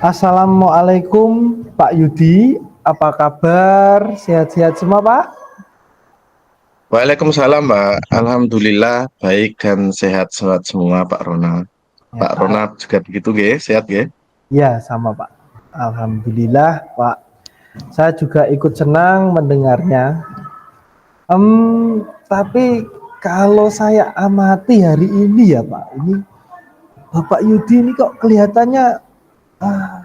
Assalamualaikum Pak Yudi, apa kabar? Sehat-sehat semua Pak? Waalaikumsalam, Mbak. Alhamdulillah baik dan sehat-sehat semua, Pak Ronald. Ya Pak Pak, Ronald juga begitu, Ge? Sehat, Ge? ya sama Pak. Alhamdulillah Pak. Saya juga ikut senang mendengarnya. Tapi kalau saya amati hari ini ya Pak, ini Bapak Yudi ini kok kelihatannya ah,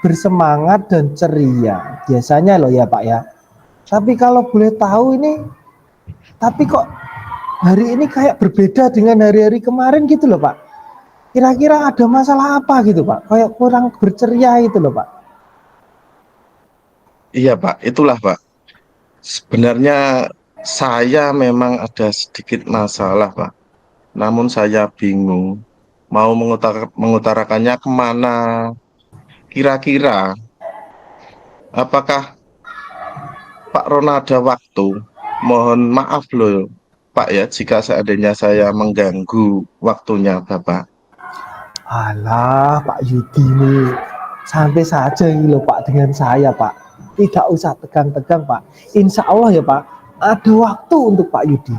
bersemangat dan ceria. Biasanya loh ya Pak ya. Tapi kalau boleh tahu ini, tapi kok hari ini kayak berbeda dengan hari-hari kemarin gitu loh Pak. Kira-kira ada masalah apa gitu Pak? Kayak kurang berceria itu loh Pak. Iya, Pak. Itulah, Pak. Sebenarnya saya memang ada sedikit masalah, Pak. Namun saya bingung mau mengutarakannya kemana. Kira-kira, apakah Pak Ronald ada waktu? Mohon maaf loh, Pak ya, jika seandainya saya mengganggu waktunya Bapak. Alah Pak Yudi ini santai saja ini loh Pak dengan saya Pak. Tidak usah tegang-tegang Pak. Insya Allah ya Pak, ada waktu untuk Pak Yudi.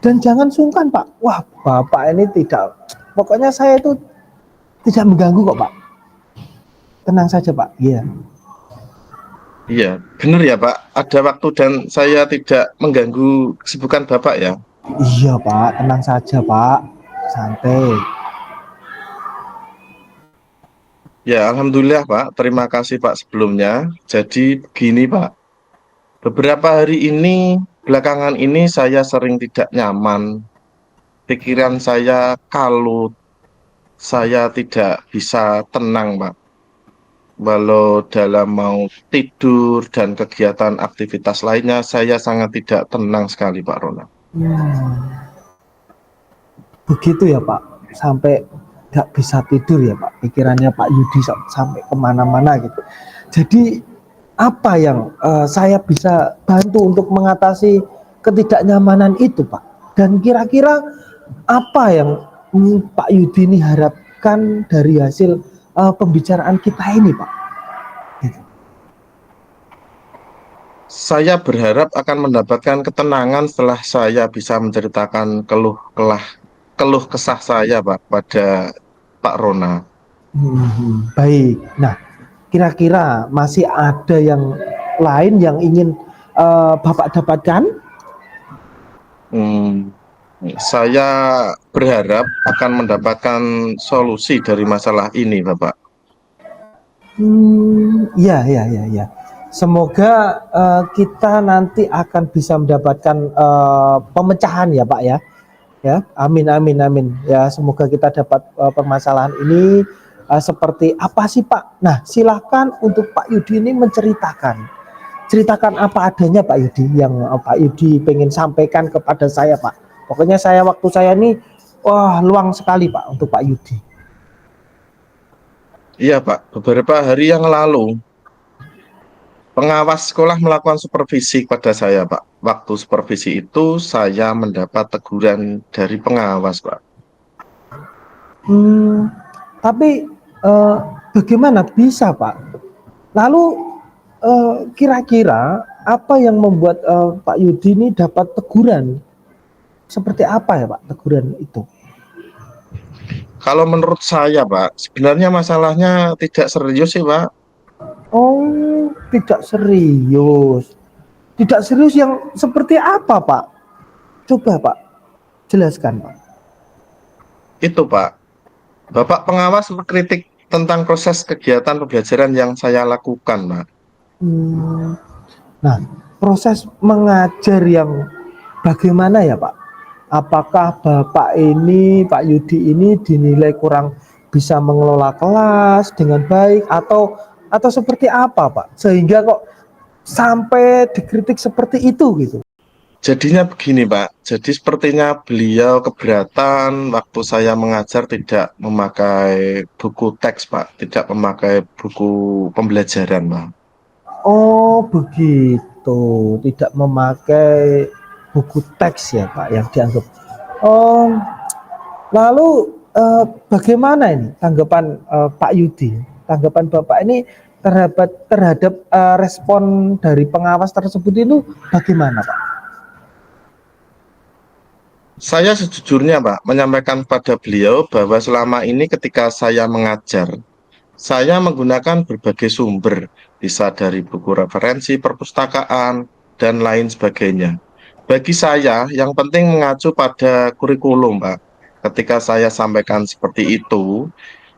Dan jangan sungkan Pak. Wah Bapak ini tidak, pokoknya saya itu tidak mengganggu kok Pak. Tenang saja Pak. Iya. Iya, benar ya Pak. Ada waktu dan saya tidak mengganggu kesibukan Bapak ya. Iya Pak, tenang saja Pak. Santai. Ya, Alhamdulillah Pak. Terima kasih Pak sebelumnya. Jadi begini Pak. Beberapa hari ini, belakangan ini saya sering tidak nyaman. Pikiran saya kalut. Saya tidak bisa tenang Pak. Walau dalam mau tidur dan kegiatan aktivitas lainnya, saya sangat tidak tenang sekali Pak Ronald. Begitu ya Pak, sampai nggak bisa tidur ya Pak, pikirannya Pak Yudi sampai kemana-mana gitu. Jadi apa yang saya bisa bantu untuk mengatasi ketidaknyamanan itu Pak? Dan kira-kira apa yang Pak Yudi ini harapkan dari hasil pembicaraan kita ini Pak? Gitu. Saya berharap akan mendapatkan ketenangan setelah saya bisa menceritakan keluh kesah saya, Pak, pada Pak Rona. Baik. Nah, kira-kira masih ada yang lain yang ingin Bapak dapatkan? Hmm, saya berharap akan mendapatkan solusi dari masalah ini, Bapak. Ya, ya, ya, ya. Semoga kita nanti akan bisa mendapatkan pemecahan ya, Pak ya. Ya, amin, amin, amin. Ya, semoga kita dapat permasalahan ini seperti apa sih, Pak? Nah, silakan untuk Pak Yudi ini menceritakan. Ceritakan apa adanya, Pak Yudi, yang Pak Yudi pengen sampaikan kepada saya, Pak. Pokoknya waktu saya ini, wah, luang sekali, Pak, untuk Pak Yudi. Iya, Pak. Beberapa hari yang lalu, pengawas sekolah melakukan supervisi pada saya, Pak. Waktu supervisi itu, saya mendapat teguran dari pengawas, Pak. Hmm, tapi eh, bagaimana bisa, Pak? Lalu kira-kira apa yang membuat Pak Yudi ini dapat teguran? Seperti apa ya, Pak, teguran itu? Kalau menurut saya, Pak, sebenarnya masalahnya tidak serius sih, Pak. Oh, tidak serius. Tidak serius yang seperti apa, Pak? Coba, Pak, jelaskan, Pak. Itu, Pak. Bapak pengawas mengkritik tentang proses kegiatan pembelajaran yang saya lakukan, Pak. Hmm, nah, proses mengajar yang bagaimana ya, Pak? Apakah Bapak ini, Pak Yudi ini dinilai kurang bisa mengelola kelas dengan baik atau seperti apa, Pak? Sehingga kok sampai dikritik seperti itu gitu. Jadinya begini, Pak. Jadi sepertinya beliau keberatan waktu saya mengajar tidak memakai buku teks, Pak. Tidak memakai buku pembelajaran, Pak. Oh, begitu. Tidak memakai buku teks ya, Pak, yang dianggap. Oh, lalu bagaimana ini tanggapan Pak Yudi tanggapan Bapak ini terhadap respon dari pengawas tersebut itu bagaimana, Pak? Saya sejujurnya, Pak, menyampaikan pada beliau bahwa selama ini ketika saya mengajar, saya menggunakan berbagai sumber, bisa dari buku referensi, perpustakaan, dan lain sebagainya. Bagi saya, yang penting mengacu pada kurikulum, Pak. Ketika saya sampaikan seperti itu,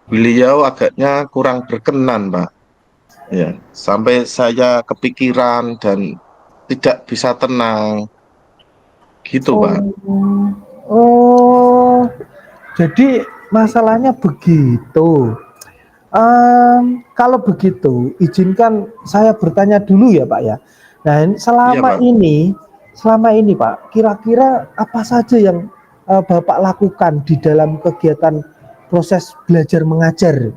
beliau agaknya kurang berkenan, Pak. Ya, sampai saya kepikiran dan tidak bisa tenang, gitu, Pak. Oh, oh, jadi masalahnya begitu. Kalau begitu, izinkan saya bertanya dulu ya, Pak ya. Nah, Iya, Pak. selama ini Pak, kira-kira apa saja yang Bapak lakukan di dalam kegiatan proses belajar mengajar?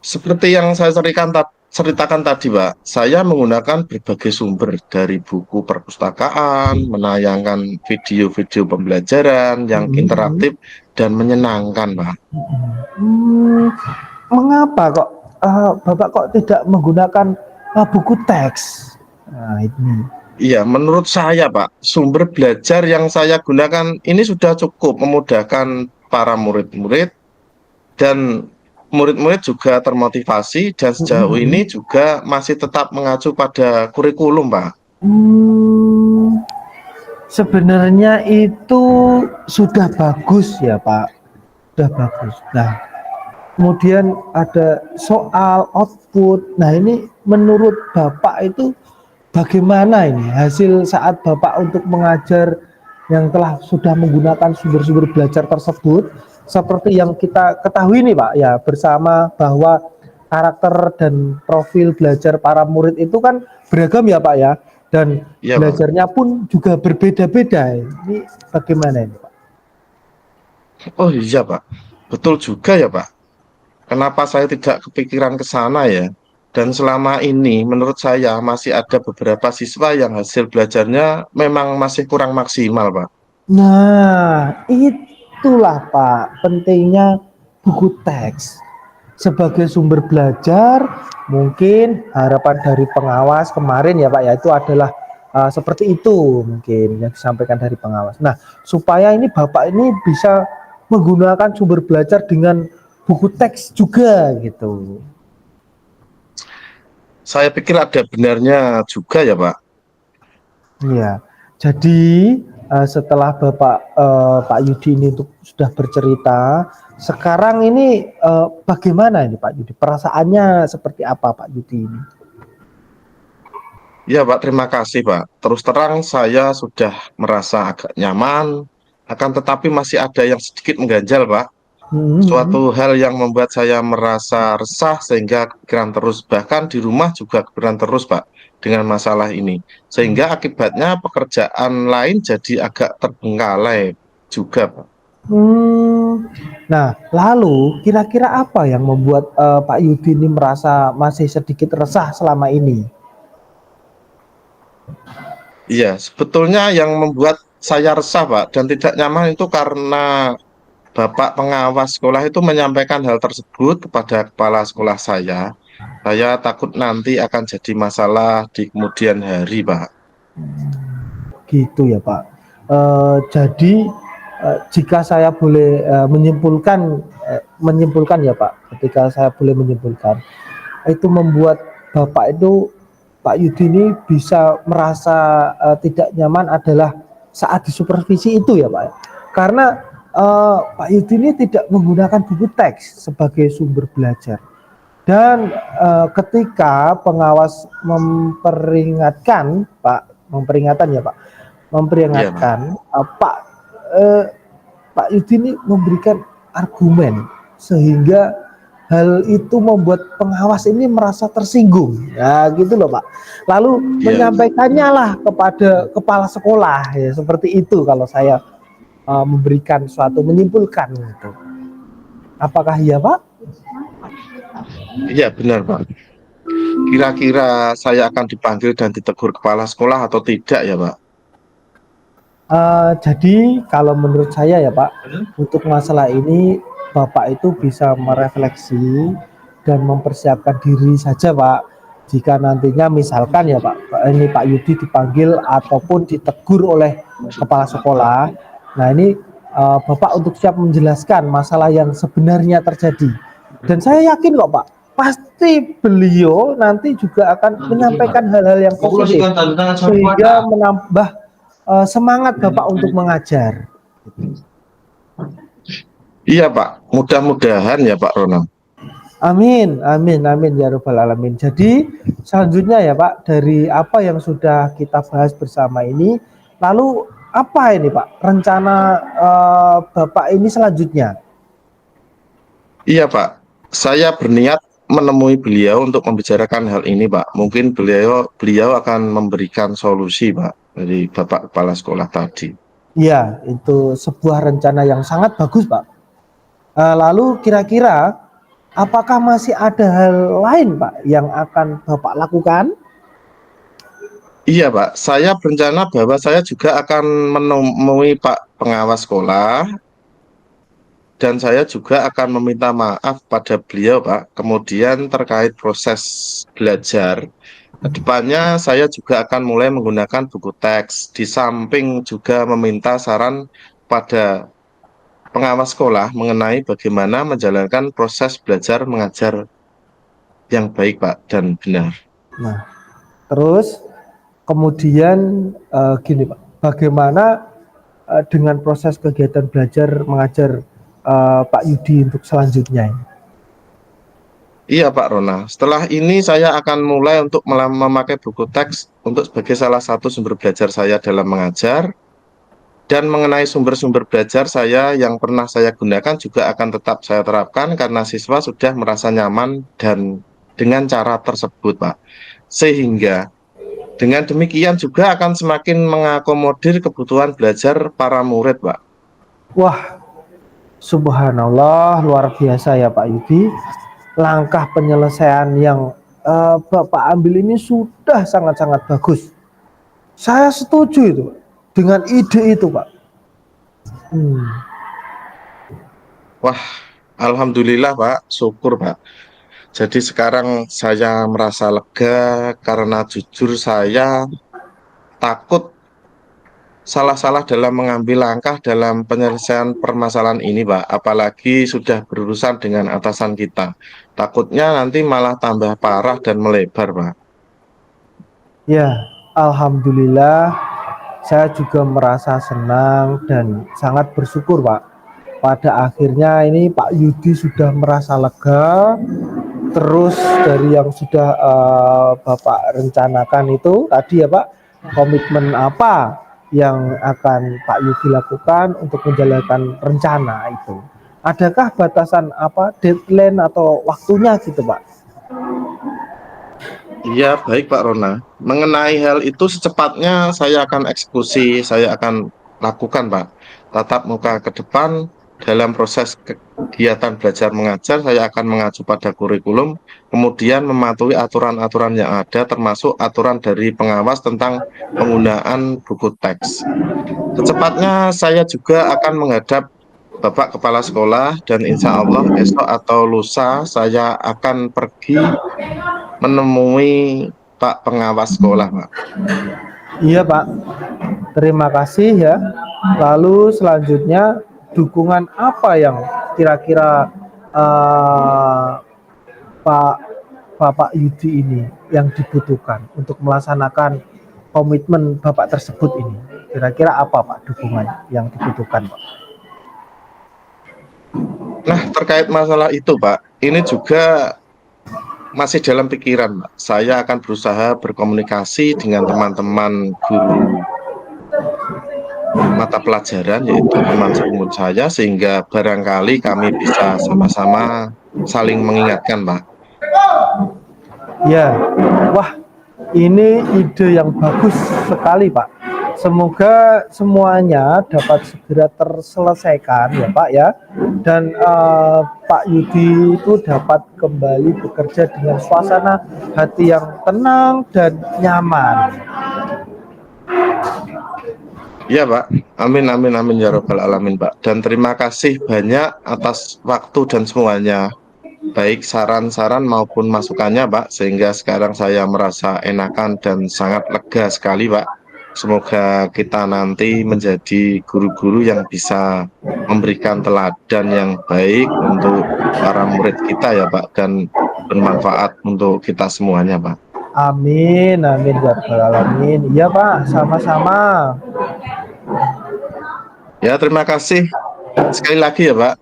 Seperti yang saya ceritakan tadi, Pak, saya menggunakan berbagai sumber dari buku perpustakaan, menayangkan video-video pembelajaran yang Hmm, interaktif dan menyenangkan, Pak. hmm, mengapa kok Bapak kok tidak menggunakan buku teks? Nah, ini. Iya, menurut saya, Pak, sumber belajar yang saya gunakan ini sudah cukup memudahkan para murid-murid dan murid-murid juga termotivasi dan sejauh Hmm, ini juga masih tetap mengacu pada kurikulum, Pak. hmm, sebenarnya itu sudah bagus ya Pak, sudah bagus. Nah, kemudian ada soal output. Nah, ini menurut Bapak itu bagaimana ini hasil saat Bapak untuk mengajar yang telah sudah menggunakan sumber-sumber belajar tersebut, seperti yang kita ketahui nih Pak ya bersama bahwa karakter dan profil belajar para murid itu kan beragam ya Pak ya, dan Iya, Pak. belajarnya pun juga berbeda-beda. Ini bagaimana ini Pak? Oh iya, Pak. Betul juga ya, Pak. Kenapa saya tidak kepikiran ke sana ya? Dan selama ini menurut saya masih ada beberapa siswa yang hasil belajarnya memang masih kurang maksimal, Pak. Nah, itulah Pak pentingnya buku teks sebagai sumber belajar. Mungkin harapan dari pengawas kemarin ya Pak ya itu adalah seperti itu mungkin yang disampaikan dari pengawas. Nah, supaya ini Bapak ini bisa menggunakan sumber belajar dengan buku teks juga gitu. Saya pikir ada benarnya juga ya, Pak. Iya. Jadi setelah Pak Yudi ini untuk sudah bercerita, sekarang ini bagaimana ini Pak Yudi? Perasaannya seperti apa Pak Yudi ini? Ya, Pak, terima kasih, Pak. Terus terang saya sudah merasa agak nyaman, akan tetapi masih ada yang sedikit mengganjal, Pak. Hmm. Suatu hal yang membuat saya merasa resah sehingga kepikiran terus. Bahkan di rumah juga kepikiran terus, Pak, dengan masalah ini. Sehingga akibatnya pekerjaan lain jadi agak terbengkalai juga, Pak. Hmm. Nah, lalu kira-kira apa yang membuat Pak Yudi ini merasa masih sedikit resah selama ini? Iya, sebetulnya yang membuat saya resah, Pak, dan tidak nyaman itu karena Bapak pengawas sekolah itu menyampaikan hal tersebut kepada kepala sekolah saya. Saya takut nanti akan jadi masalah di kemudian hari, Pak. Gitu ya Pak. Jadi jika saya boleh menyimpulkan ya Pak, ketika saya boleh menyimpulkan, itu membuat Bapak itu Pak Yudi ini bisa merasa tidak nyaman adalah saat disupervisi itu ya Pak. Karena Pak Yudi ini tidak menggunakan buku teks sebagai sumber belajar. Dan ketika pengawas memperingatkan ya Pak, Iya, Pak. memperingatkan eh, Pak Yudi ini memberikan argumen sehingga hal itu membuat pengawas ini merasa tersinggung. Ya gitu loh Pak. Lalu Iya. menyampaikannya lah kepada kepala sekolah ya seperti itu kalau saya memberikan suatu menyimpulkan gitu. Apakah iya Pak? Iya, benar, Pak. Kira-kira saya akan dipanggil dan ditegur kepala sekolah atau tidak ya, Pak? Jadi kalau menurut saya ya Pak, untuk masalah ini Bapak itu bisa merefleksi dan mempersiapkan diri saja Pak. Jika nantinya misalkan ya Pak, ini Pak Yudi dipanggil ataupun ditegur oleh kepala sekolah, nah ini Bapak untuk siap menjelaskan masalah yang sebenarnya terjadi. Dan saya yakin kok Pak, pasti beliau nanti juga akan menyampaikan hal-hal yang positif sehingga menambah semangat Bapak untuk mengajar. Iya Pak, mudah-mudahan ya Pak Ronald. Amin, amin, amin ya Rabbal Alamin. Jadi selanjutnya ya Pak, dari apa yang sudah kita bahas bersama ini, lalu apa ini Pak rencana Bapak ini selanjutnya? Iya Pak, saya berniat menemui beliau untuk membicarakan hal ini Pak. Mungkin beliau akan memberikan solusi Pak dari Bapak Kepala Sekolah tadi. Ya, itu sebuah rencana yang sangat bagus Pak. Lalu kira-kira apakah masih ada hal lain Pak yang akan Bapak lakukan? Iya Pak, saya berencana bahwa saya juga akan menemui Pak Pengawas Sekolah dan saya juga akan meminta maaf pada beliau Pak. Kemudian terkait proses belajar, kedepannya saya juga akan mulai menggunakan buku teks, di samping juga meminta saran pada pengawas sekolah mengenai bagaimana menjalankan proses belajar mengajar yang baik Pak dan benar. Nah, terus kemudian gini Pak, bagaimana dengan proses kegiatan belajar mengajar Pak Yudi untuk selanjutnya ini? Iya Pak Rona, setelah ini saya akan mulai untuk memakai buku teks untuk sebagai salah satu sumber belajar saya dalam mengajar, dan mengenai sumber-sumber belajar saya yang pernah saya gunakan juga akan tetap saya terapkan karena siswa sudah merasa nyaman dan dengan cara tersebut Pak. Sehingga dengan demikian juga akan semakin mengakomodir kebutuhan belajar para murid Pak. Wah, subhanallah, luar biasa ya Pak Yudi. Langkah penyelesaian yang Bapak ambil ini sudah sangat-sangat bagus. Saya setuju itu Pak, dengan ide itu Pak. Wah, alhamdulillah Pak, syukur Pak. Jadi sekarang saya merasa lega karena jujur saya takut salah-salah dalam mengambil langkah dalam penyelesaian permasalahan ini Pak. Apalagi sudah berurusan dengan atasan kita. Takutnya nanti malah tambah parah dan melebar Pak. Ya, alhamdulillah saya juga merasa senang dan sangat bersyukur Pak. Pada akhirnya ini Pak Yudi sudah merasa lega. Terus dari yang sudah Bapak rencanakan itu tadi ya Pak, komitmen apa yang akan Pak Yudi lakukan untuk menjalankan rencana itu? Adakah batasan apa deadline atau waktunya gitu Pak? Iya, baik Pak Rona. Mengenai hal itu secepatnya saya akan eksekusi, saya akan lakukan Pak. Tatap muka ke depan dalam proses kegiatan belajar mengajar, saya akan mengacu pada kurikulum, kemudian mematuhi aturan-aturan yang ada, termasuk aturan dari pengawas tentang penggunaan buku teks. Secepatnya saya juga akan menghadap Bapak Kepala Sekolah dan insya Allah esok atau lusa saya akan pergi menemui Pak Pengawas Sekolah, Pak. Iya Pak, terima kasih ya. Lalu selanjutnya dukungan apa yang kira-kira Pak Bapak Yudi ini yang dibutuhkan untuk melaksanakan komitmen Bapak tersebut ini? Kira-kira apa Pak dukungan yang dibutuhkan Pak? Nah, terkait masalah itu, Pak, ini juga masih dalam pikiran, Pak. Saya akan berusaha berkomunikasi dengan teman-teman guru mata pelajaran, yaitu teman seumur saya, sehingga barangkali kami bisa sama-sama saling mengingatkan, Pak. Ya, wah ini ide yang bagus sekali Pak. Semoga semuanya dapat segera terselesaikan ya Pak ya. Dan Pak Yudi itu dapat kembali bekerja dengan suasana hati yang tenang dan nyaman. Iya Pak, amin amin amin ya robbal alamin Pak. Dan terima kasih banyak atas waktu dan semuanya, baik saran-saran maupun masukannya Pak, sehingga sekarang saya merasa enakan dan sangat lega sekali Pak. Semoga kita nanti menjadi guru-guru yang bisa memberikan teladan yang baik untuk para murid kita ya Pak, dan bermanfaat untuk kita semuanya Pak. Amin, amin ya rabbal alamin. Iya Pak, sama-sama. Ya terima kasih sekali lagi ya Pak.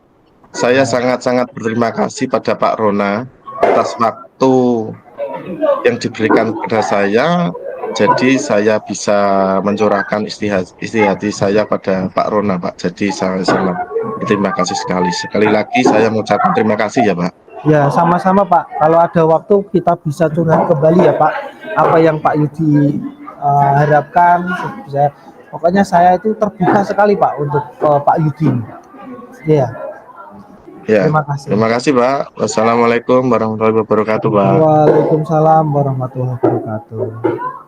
Saya sangat-sangat berterima kasih pada Pak Rona atas waktu yang diberikan kepada saya. Jadi saya bisa mencurahkan isi hati saya pada Pak Rona, Pak. Jadi saya sangat berterima kasih sekali. Sekali lagi saya mengucapkan terima kasih ya, Pak. Ya, sama-sama Pak. Kalau ada waktu kita bisa curhat kembali ya Pak. Apa yang Pak Yudi harapkan. Pokoknya saya itu terbuka sekali Pak untuk Pak Yudi. Iya, Ya, terima kasih. terima kasih, Pak. Wassalamualaikum warahmatullahi wabarakatuh, Pak. Waalaikumsalam warahmatullahi wabarakatuh.